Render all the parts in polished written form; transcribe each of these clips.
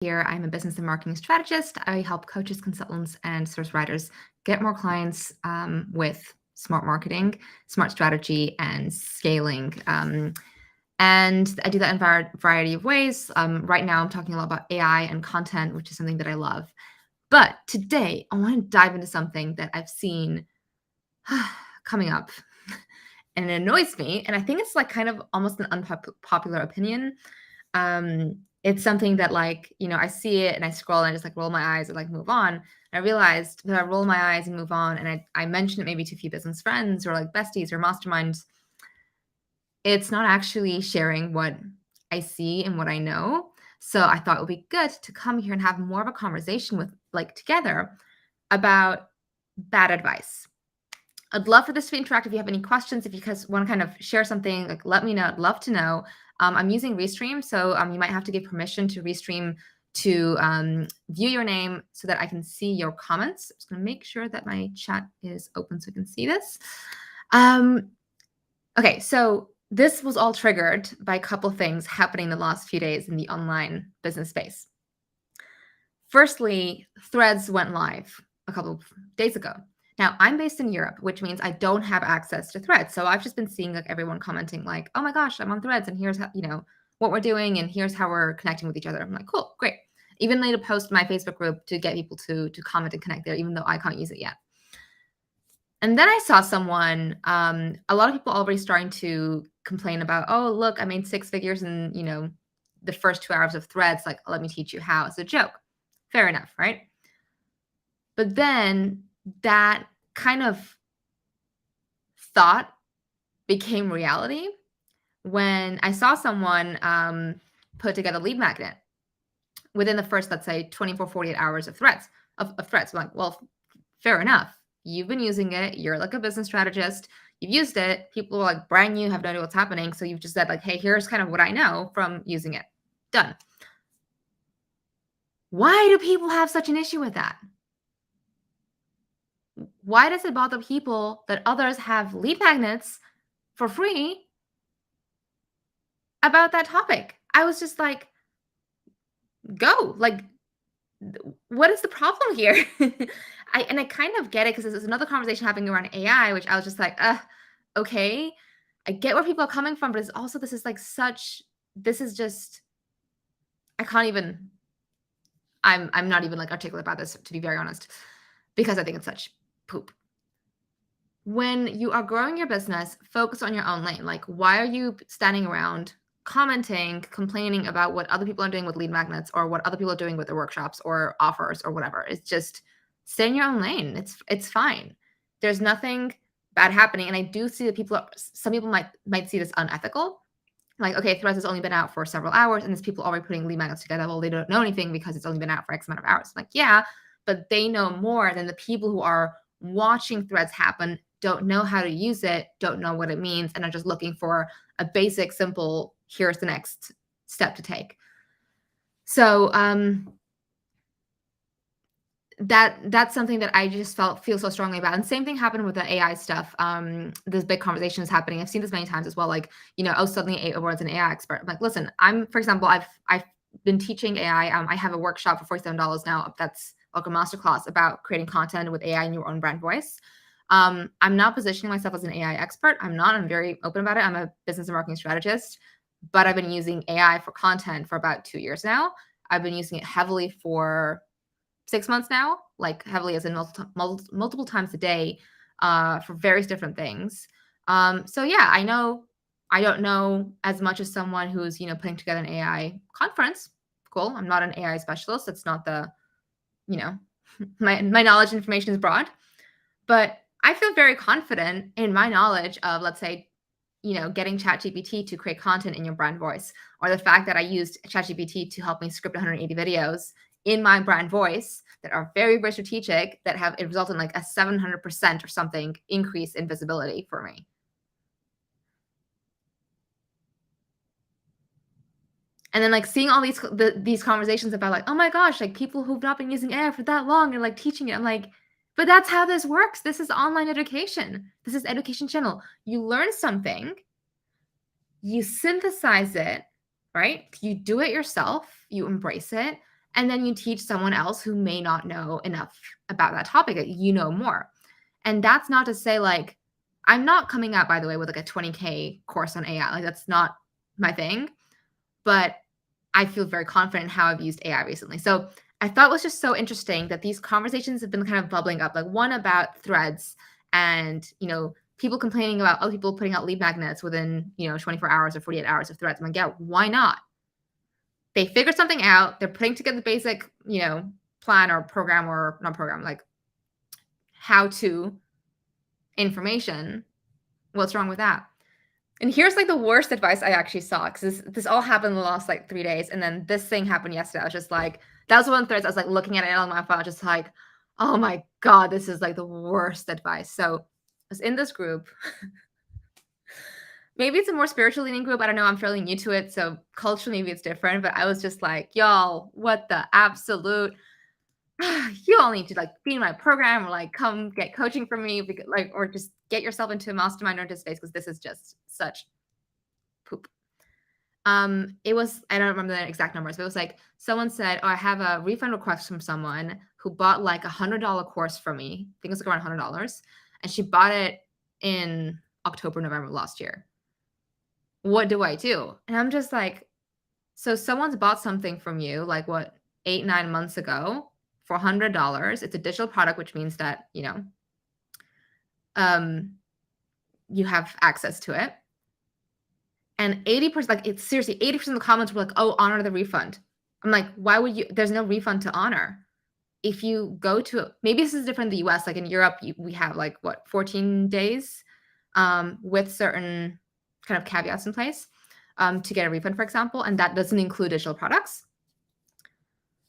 Here, I'm a business and marketing strategist. I help coaches, consultants, and service writers get more clients with smart marketing, smart strategy, and scaling. And I do that in a variety of ways. Right now, I'm talking a lot about AI and content, which is something that I love. But today, I want to dive into something that I've seen coming up, and it annoys me. And I think it's like kind of almost an unpopular opinion. It's something that I see it and I scroll and I just like roll my eyes and like move on. And I realized that I roll my eyes and move on and I mention it maybe to a few business friends or like besties or masterminds. It's not actually sharing what I see and what I know. So I thought it would be good to come here and have more of a conversation with together about bad advice. I'd love for this to be interactive. If you have any questions, if you guys want to kind of share something, like let me know. I'd love to know. I'm using Restream, so you might have to give permission to Restream to view your name so that I can see your comments. I'm just going to make sure that my chat is open so I can see this. Okay, so this was all triggered by a couple things happening the last few days in the online business space. Firstly, Threads went live a couple of days ago. Now, I'm based in Europe, which means I don't have access to Threads. So I've just been seeing like everyone commenting like, oh my gosh, I'm on Threads and here's how, what we're doing and here's how we're connecting with each other. I'm like, cool, great. Even made a post in my Facebook group to get people to comment and connect there, even though I can't use it yet. And then I saw someone, a lot of people already starting to complain about, oh, look, I made 6 figures in, the first 2 hours of Threads. Like, let me teach you how. It's a joke. Fair enough, right? But then that kind of thought became reality when I saw someone put together a lead magnet within the first, let's say, 24, 48 hours of Threads. Of Threads. I'm like, well, fair enough. You've been using it. You're like a business strategist. You've used it. People are like brand new, have no idea what's happening. So you've just said like, hey, here's kind of what I know from using it. Done. Why do people have such an issue with that? Why does it bother people that others have lead magnets for free about that topic? I was just like, go. Like, what is the problem here? I kind of get it because there's another conversation happening around AI, which I was just like, okay. I get where people are coming from, but it's also this is just I can't even I'm not even like articulate about this, to be very honest, because I think it's such poop. When you are growing your business, focus on your own lane. Like, why are you standing around commenting, complaining about what other people are doing with lead magnets or what other people are doing with their workshops or offers or whatever? It's just stay in your own lane. It's fine. There's nothing bad happening. And I do see that some people might see this unethical. Like, okay, Threads has only been out for several hours and there's people already putting lead magnets together. Well, they don't know anything because it's only been out for X amount of hours. I'm like, yeah, but they know more than the people who are watching Threads happen, don't know how to use it, don't know what it means, and are just looking for a basic, simple, here's the next step to take. So that's something that I just feel so strongly about. And same thing happened with the AI stuff. This big conversation is happening. I've seen this many times as well. Like, oh, suddenly everyone's an AI expert. I'm like, listen, for example, I've been teaching AI. I have a workshop for $47 now. That's like a masterclass about creating content with AI in your own brand voice. I'm not positioning myself as an AI expert. I'm not. I'm very open about it. I'm a business and marketing strategist, but I've been using AI for content for about 2 years now. I've been using it heavily for 6 months now, like heavily as in multiple times a day for various different things. So yeah, I know I don't know as much as someone who's, putting together an AI conference. Cool. I'm not an AI specialist. It's not my knowledge information is broad, but I feel very confident in my knowledge of, let's say, getting ChatGPT to create content in your brand voice, or the fact that I used ChatGPT to help me script 180 videos in my brand voice that are very, very strategic, that have it resulted in like a 700% or something increase in visibility for me. And then like seeing all these conversations about like, oh my gosh, like people who've not been using AI for that long and like teaching it. I'm like, but that's how this works. This is online education. This is education channel. You learn something, you synthesize it, right? You do it yourself, you embrace it, And then you teach someone else who may not know enough about that topic, that you know more. And that's not to say like, I'm not coming out, by the way, with like a 20K course on AI. Like that's not my thing, but I feel very confident in how I've used AI recently. So I thought it was just so interesting that these conversations have been kind of bubbling up, like one about threads and, people complaining about other people putting out lead magnets within, 24 hours or 48 hours of threads. I'm like, yeah, why not? They figured something out. They're putting together the basic, plan or program, or not program, like how to information. What's wrong with that? And here's like the worst advice I actually saw, because this all happened in the last like 3 days, and then this thing happened yesterday. I was just like, that was one of the threads. I was like looking at it on my phone, just like, oh my god, this is like the worst advice. So I was in this group. Maybe it's a more spiritual leaning group. I don't know. I'm fairly new to it, so culturally maybe it's different. But I was just like, y'all, what the absolute? You all need to like be in my program, or like come get coaching from me, because, like, or just get yourself into a mastermind or into space, because this is just such poop. It was, I don't remember the exact numbers, but it was like someone said, oh, I have a refund request from someone who bought like $100 course from me. I think it was like around $100, and she bought it in October, November last year. What do I do? And I'm just like, so someone's bought something from you, like what, 8-9 months ago for $100. It's a digital product, which means that, you have access to it. And 80%, like it's seriously 80% of the comments were like, oh, honor the refund. I'm like, why would you? There's no refund to honor. If you go to, maybe this is different in the US, like in Europe, we have like what, 14 days with certain kind of caveats in place to get a refund, for example. And that doesn't include digital products.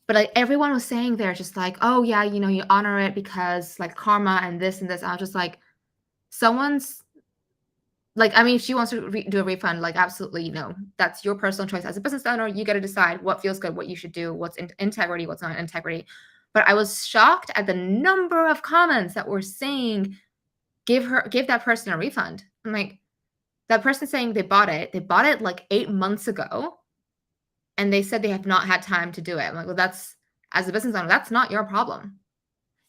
But like everyone was saying there, just like, oh yeah, you honor it because like karma and this and this. I was just like, someone's like, I mean, if she wants to do a refund, like absolutely, that's your personal choice. As a business owner, you got to decide what feels good, what you should do, what's integrity, what's not integrity. But I was shocked at the number of comments that were saying, give that person a refund. I'm like, that person saying they bought it like 8 months ago, and they said they have not had time to do it. I'm like, well, that's, as a business owner, that's not your problem.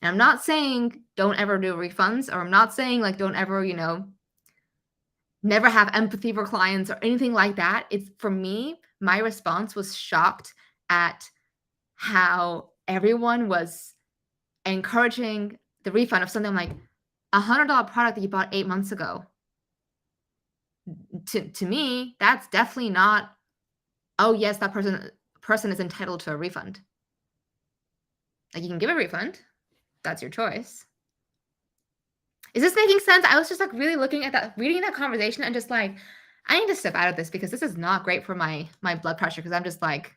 And I'm not saying don't ever do refunds, or I'm not saying like don't ever, never have empathy for clients or anything like that. It's, for me, my response was shocked at how everyone was encouraging the refund of something like $100 product that you bought 8 months ago. To me, that's definitely not, oh yes, that person is entitled to a refund. Like, you can give a refund. That's your choice. Is this making sense? I was just like really looking at that, reading that conversation, and just like, I need to step out of this, because this is not great for my blood pressure, because I'm just like,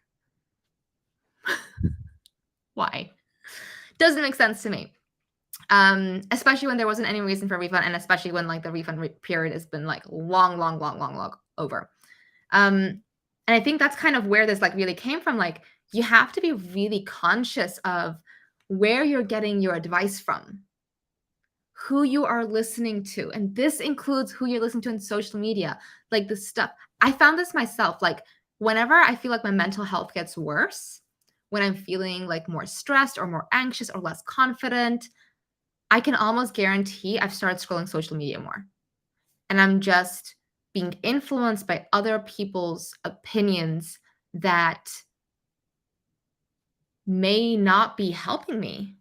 why? Doesn't make sense to me. Especially when there wasn't any reason for a refund, and especially when like the refund period has been like long over. And I think that's kind of where this like really came from. Like, you have to be really conscious of where you're getting your advice from, who you are listening to. And this includes who you're listening to in social media, like the stuff. I found this myself, like whenever I feel like my mental health gets worse, when I'm feeling like more stressed or more anxious or less confident, I can almost guarantee I've started scrolling social media more. And I'm just being influenced by other people's opinions that may not be helping me.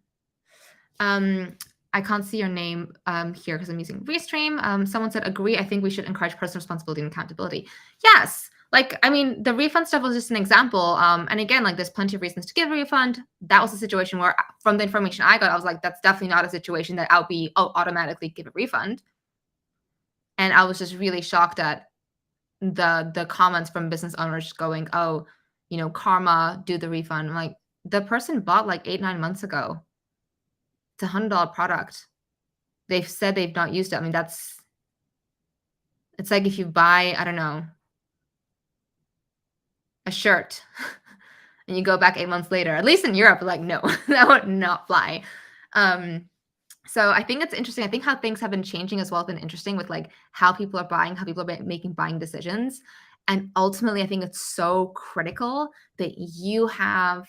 I can't see your name here because I'm using Restream. Someone said, agree, I think we should encourage personal responsibility and accountability. Yes. Like, I mean, the refund stuff was just an example. And again, like, there's plenty of reasons to give a refund. That was a situation where, from the information I got, I was like, that's definitely not a situation that I'll automatically give a refund. And I was just really shocked at the comments from business owners going, oh, karma, do the refund. I'm like, the person bought like 8-9 months ago. It's $100 product. They've said they've not used it. I mean, it's like if you buy, I don't know, a shirt and you go back 8 months later, at least in Europe, like, no, that would not fly. So I think it's interesting. I think how things have been changing as well has been interesting, with like how people are buying, how people are making buying decisions. And ultimately, I think it's so critical that you have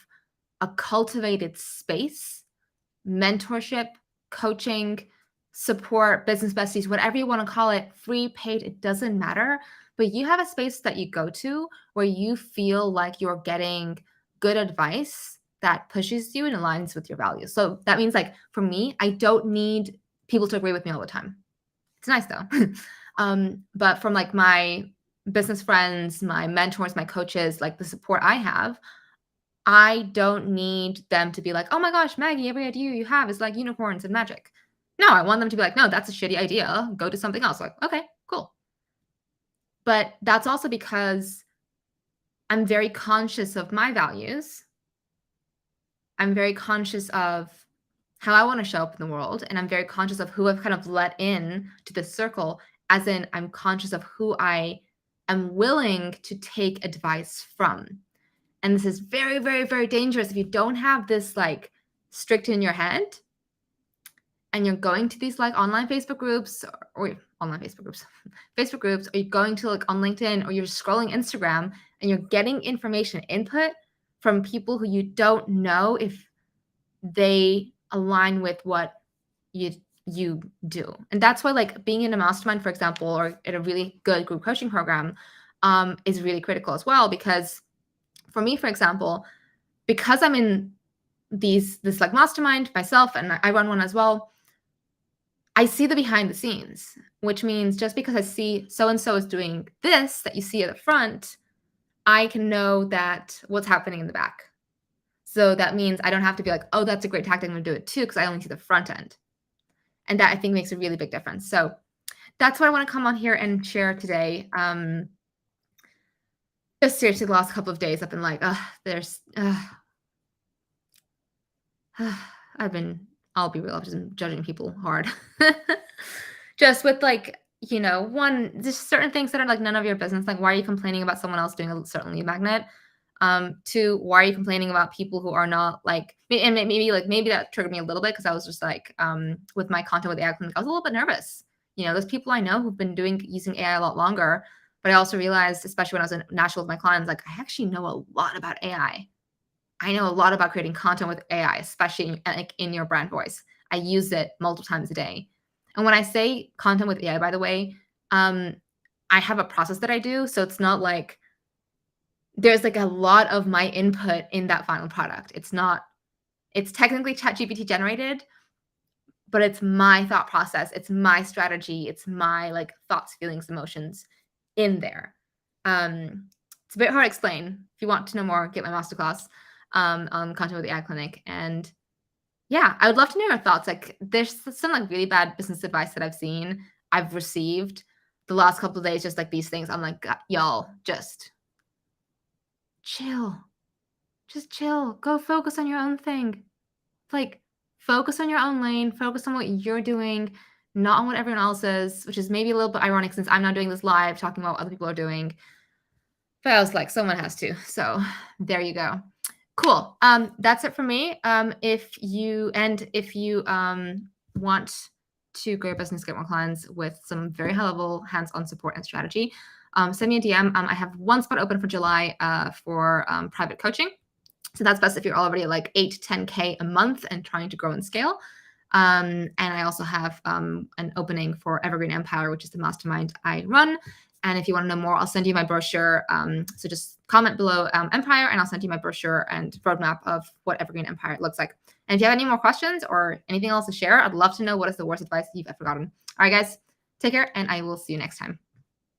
a cultivated space, mentorship, coaching, support, business besties, whatever you want to call it, free, paid, it doesn't matter. But you have a space that you go to where you feel like you're getting good advice that pushes you and aligns with your values. So that means, like, for me, I don't need people to agree with me all the time. It's nice though. But from like my business friends, my mentors, my coaches, like the support I have, I don't need them to be like, oh my gosh, Maggie, every idea you have is like unicorns and magic. No, I want them to be like, no, that's a shitty idea. Go do something else. Like, okay, cool. But that's also because I'm very conscious of my values. I'm very conscious of how I want to show up in the world. And I'm very conscious of who I've kind of let in to this circle, as in I'm conscious of who I am willing to take advice from. And this is very, very, very dangerous if you don't have this like strict in your head and you're going to these like online Facebook groups or online Facebook groups, Facebook groups, or you're going to like on LinkedIn or you're scrolling Instagram and you're getting information input from people who you don't know if they align with what you do. And that's why like being in a mastermind, for example, or in a really good group coaching program is really critical as well. Because for me, for example, because I'm in this like mastermind myself and I run one as well, I see the behind the scenes, which means just because I see so-and-so is doing this that you see at the front, I can know that what's happening in the back. So that means I don't have to be like, oh, that's a great tactic, I'm gonna do it too, because I only see the front end. And that I think makes a really big difference. So that's what I want to come on here and share today. Just seriously, the last couple of days, I've been like, I'll be real, I've just been judging people hard. Just with like, one, just certain things that are like none of your business. Like, why are you complaining about someone else doing a certain lead magnet? Two, why are you complaining about people who are not like, and maybe that triggered me a little bit because I was just like, with my content with AI Clinic, I was a little bit nervous. There's people I know who've been using AI a lot longer, but I also realized, especially when I was in Nashville with my clients, like I actually know a lot about AI. I know a lot about creating content with AI, especially in your brand voice. I use it multiple times a day. And when I say content with AI, by the way, I have a process that I do. So it's not like there's like a lot of my input in that final product. It's technically ChatGPT generated, but it's my thought process. It's my strategy. It's my like thoughts, feelings, emotions in there. It's a bit hard to explain. If you want to know more, get my masterclass on content with the AI Clinic. And yeah, I would love to know your thoughts. Like there's some like really bad business advice that I've received the last couple of days, just like these things. I'm like, y'all, just chill. Just chill. Go focus on your own thing. Like focus on your own lane, focus on what you're doing, not on what everyone else is, which is maybe a little bit ironic since I'm not doing this live talking about what other people are doing. But I was like, someone has to. So there you go. Cool. That's it for me. If you want to grow your business, get more clients with some very high level hands-on support and strategy, send me a DM. I have one spot open for July for private coaching. So that's best if you're already at like 8 to 10K a month and trying to grow and scale. And I also have an opening for Evergreen Empire, which is the mastermind I run. And if you want to know more, I'll send you my brochure. So just comment below Empire and I'll send you my brochure and roadmap of what Evergreen Empire looks like. And if you have any more questions or anything else to share, I'd love to know what is the worst advice you've ever gotten. All right, guys, take care and I will see you next time.